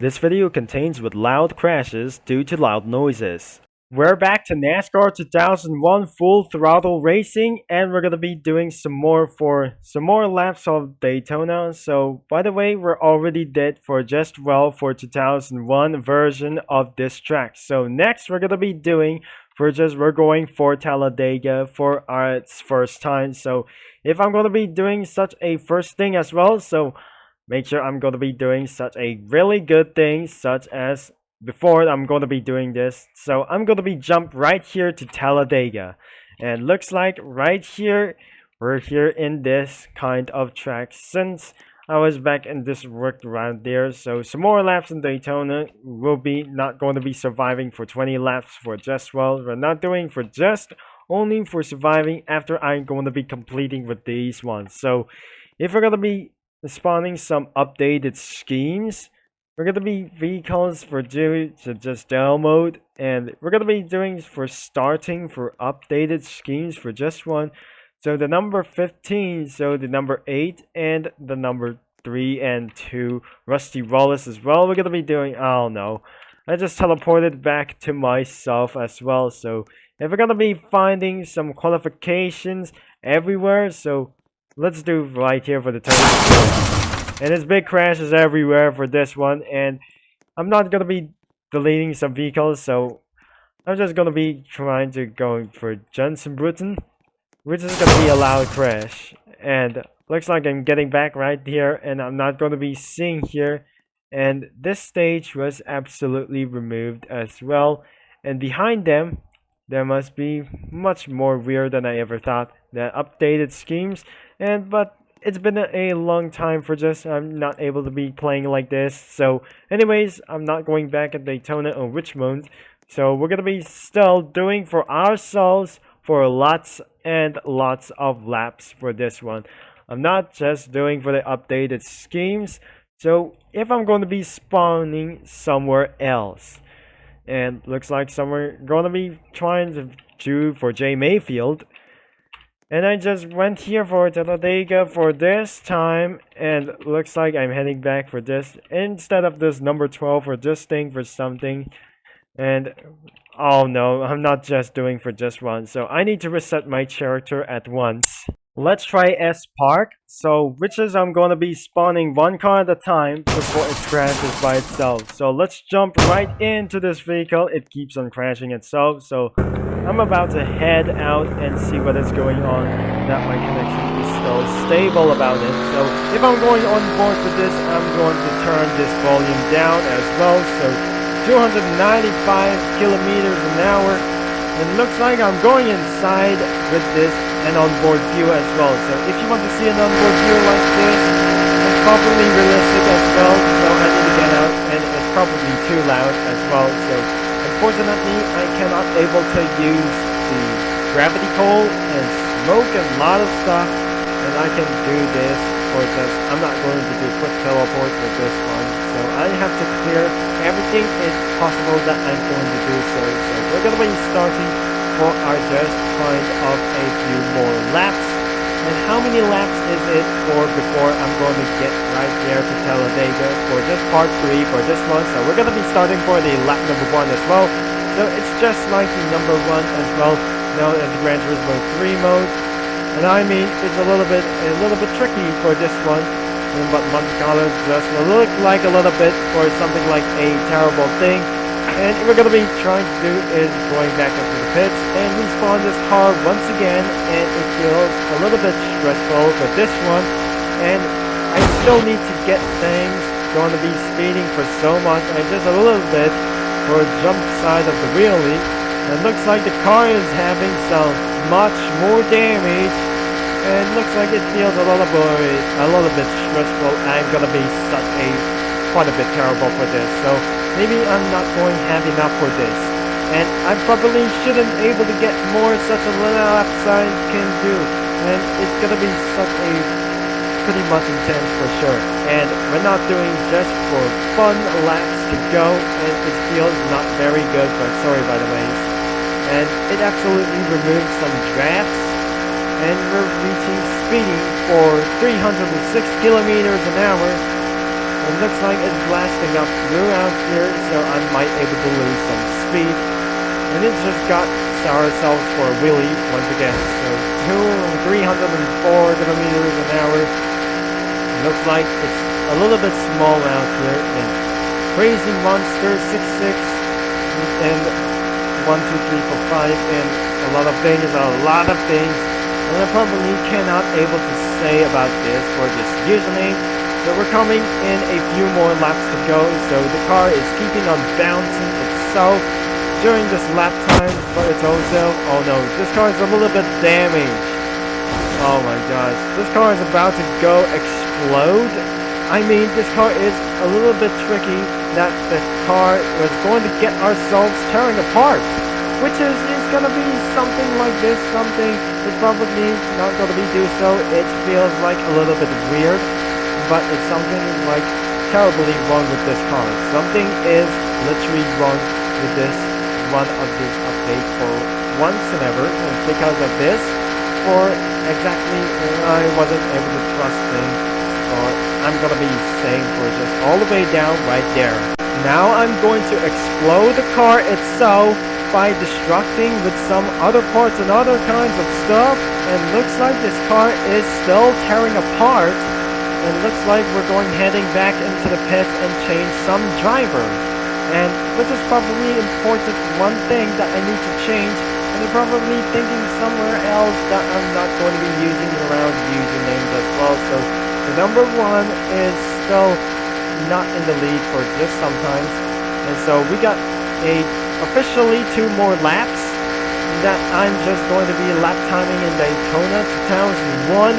This video contains with loud crashes due to loud noises. We're back to NASCAR 2001 Full Throttle Racing, and we're gonna be doing some more laps of Daytona. So, by the way, we're already dead for just for 2001 version of this track. So next, we're gonna be doing we're going for Talladega for our first time. So if I'm gonna be doing such a first thing as well, so make sure I'm going to be doing such a really good thing, such as before I'm going to be doing this. So I'm going to be jump right here to Talladega. And looks like right here, we're here in this kind of track since I was back in this work around there. So some more laps in Daytona. Will be not going to be surviving for 20 laps for just we're not doing for just only for surviving after I'm going to be completing with these ones. So if we're going to be spawning some updated schemes, we're going to be vehicles for just demo mode, and we're going to be doing for starting for updated schemes for just one. So the number 15, so the number 8 and the number 3 and 2 Rusty Wallace as well. We're going to be doing, oh no, I just teleported back to myself as well. So if we're going to be finding some qualifications everywhere, so let's do right here for the turn. And there's big crashes everywhere for this one. And I'm not going to be deleting some vehicles. So I'm just going to be trying to go for Johnson Bruton, which is going to be a loud crash. And looks like I'm getting back right here. And I'm not going to be seeing here. And this stage was absolutely removed as well. And behind them, there must be much more weird than I ever thought. The updated schemes. But it's been a long time for just I'm not able to be playing like this. So anyways, I'm not going back at Daytona or Richmond. So we're gonna be still doing for ourselves for lots and lots of laps for this one. I'm not just doing for the updated schemes. So if I'm going to be spawning somewhere else, and looks like somewhere gonna be trying to do for Jay Mayfield. And I just went here for Talladega for this time, and looks like I'm heading back for this instead of this number 12 for this thing for something. And oh no, I'm not just doing for just one, so I need to reset my character at once. Let's try S Park. So which is I'm gonna be spawning one car at a time before it crashes by itself. So let's jump right into this vehicle. It keeps on crashing itself. So I'm about to head out and see what is going on. That my connection is still stable about it. So if I'm going on board for this, I'm going to turn this volume down as well. So 295 kilometers an hour. It looks like I'm going inside with this and onboard view as well. So if you want to see an onboard view like this, it's probably realistic as well. So I need to get out, and it's probably too loud as well. So unfortunately, I cannot able to use the gravity coal and smoke and a lot of stuff, and I can do this for just I'm not going to do quick teleport with this one. So I have to clear everything it's possible that I'm going to do so. So we're going to be starting for our just kind of a few more laps. And how many laps is it for before I'm going to get right there to Talladega for just part 3 for this one. So we're going to be starting for the lap number 1 as well. So it's just like the number 1 as well, known as Gran Turismo 3 mode. And I mean, it's a little bit tricky for this one. But Monte Carlo just will look like a little bit for something like a terrible thing. And we're going to be trying to do is going back up to the pits and respawn this car once again. And it feels a little bit stressful for this one. And I still need to get things. Going to be speeding for so much. And just a little bit for a jump side of the wheelie. And it looks like the car is having some much more damage. And looks like it feels a little bit stressful. I'm gonna be quite a bit terrible for this. So maybe I'm not going to have enough for this. And I probably shouldn't able to get more such a little laps I can do. And it's gonna be such a pretty much intense for sure. And we're not doing just for fun laps to go. And it feels not very good, but sorry by the way. And it absolutely removes some drafts. And we're reaching speeding for 306 kilometers an hour. It looks like it's blasting up throughout here, so I might able to lose some speed. And it just got ourselves for a wheelie once again. So 304 kilometers an hour. It looks like it's a little bit small out here. And Crazy Monster 66 and 1, 2, 3, 4, 5 and a lot of things, and I probably cannot able to say about this for this username. So we're coming in a few more laps to go, so the car is keeping on bouncing itself during this lap time, but it's also, oh no, this car is a little bit damaged. Oh my gosh, this car is about to go explode. I mean, this car is a little bit tricky that the car was going to get ourselves tearing apart, which is going to be something like this. Something is probably not going to be do so. It feels like a little bit weird, but it's something like terribly wrong with this car. Something is literally wrong with this one of this update for once and ever, and because of this, for exactly, I wasn't able to trust things, or I'm gonna be saying for just all the way down right there. Now I'm going to explode the car itself by destructing with some other parts and other kinds of stuff, and looks like this car is still tearing apart, and looks like we're going heading back into the pits and change some drivers. And which is probably important one thing that I need to change, and you're probably thinking somewhere else that I'm not going to be using around usernames as well. So the number 1 is still not in the lead for just sometimes, and so we got officially 2 more laps that I'm just going to be lap timing in Daytona 2001.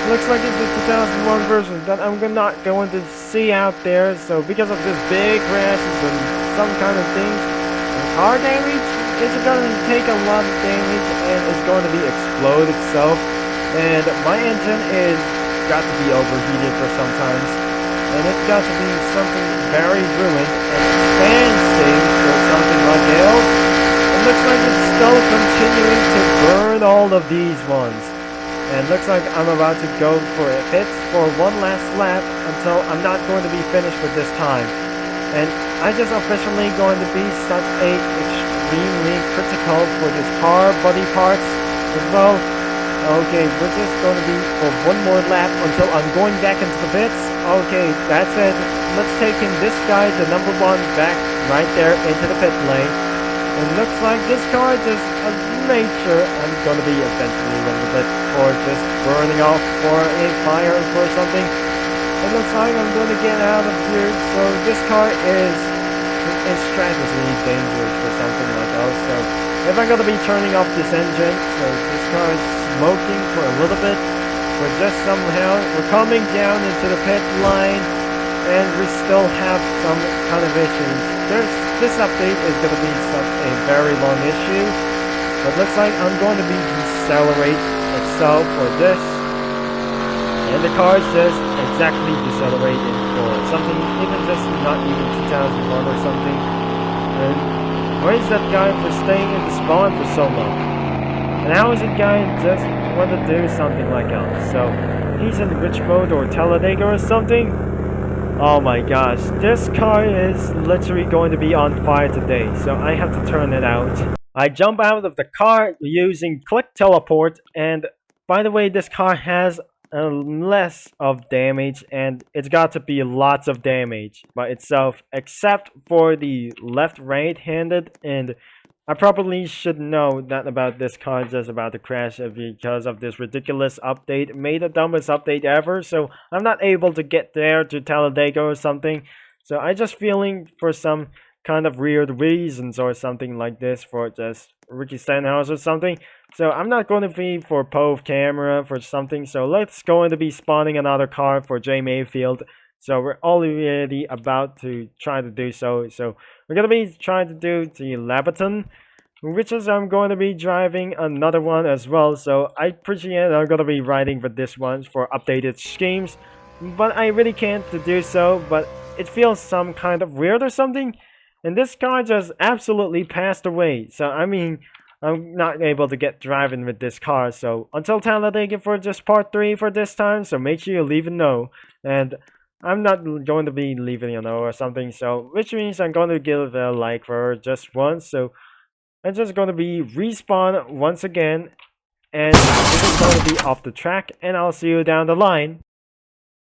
Looks like it's the 2001 version that I'm not going to see out there. So because of this big crashes and some kind of things, and car damage, it's going to take a lot of damage and it's going to be explode itself. And my engine is got to be overheated for sometimes, and it's got to be something very ruined and expands things or something like else. It looks like it's still continuing to burn all of these ones. And looks like I'm about to go for a pit for one last lap until I'm not going to be finished for this time. And I just officially going to be such a extremely critical for this car body parts as well. Okay, we're just going to be for one more lap until I'm going back into the pits. Okay, that's it. Let's take in this guy, the number 1, back right there into the pit lane. And looks like this car just made sure I'm going to be eventually a little bit for just burning off for a fire or for something. It looks like I'm going to get out of here. So this car is strategically dangerous for something like us. So if I'm going to be turning off this engine, so this car is smoking for a little bit, but just somehow we're coming down into the pit line, and we still have some kind of issues. This update is going to be such a very long issue, but looks like I'm going to be decelerate itself for this, and the car is just exactly decelerating for something, even just not even 2001 or something. And where is that guy for staying in the spawn for so long? And how is it guy just want to do something like else? So he's in rich mode or Talladega or something? Oh my gosh, this car is literally going to be on fire today, so I have to turn it out. I jump out of the car using Click Teleport, and by the way, this car has less of damage, and it's got to be lots of damage by itself, except for the left right-handed, and I probably should know that about this car just about to crash because of this ridiculous update. Made the dumbest update ever, so I'm not able to get there to Talladega or something. So I just feeling for some kind of weird reasons or something like this for just Ricky Stenhouse or something. So I'm not going to be for Pove Camera for something. So let's going to be spawning another car for Jay Mayfield. So we're already about to try to do so. So we're going to be trying to do the Labaton, which is I'm going to be driving another one as well. So I appreciate I'm going to be riding for this one for updated schemes. But I really can't to do so. But it feels some kind of weird or something. And this car just absolutely passed away. So I mean, I'm not able to get driving with this car. So until Talladega for just part 3 for this time. So make sure you leave a know. And I'm not going to be leaving or something, so which means I'm going to give a like for her just once. So I'm just going to be respawn once again, and this is going to be off the track, and I'll see you down the line.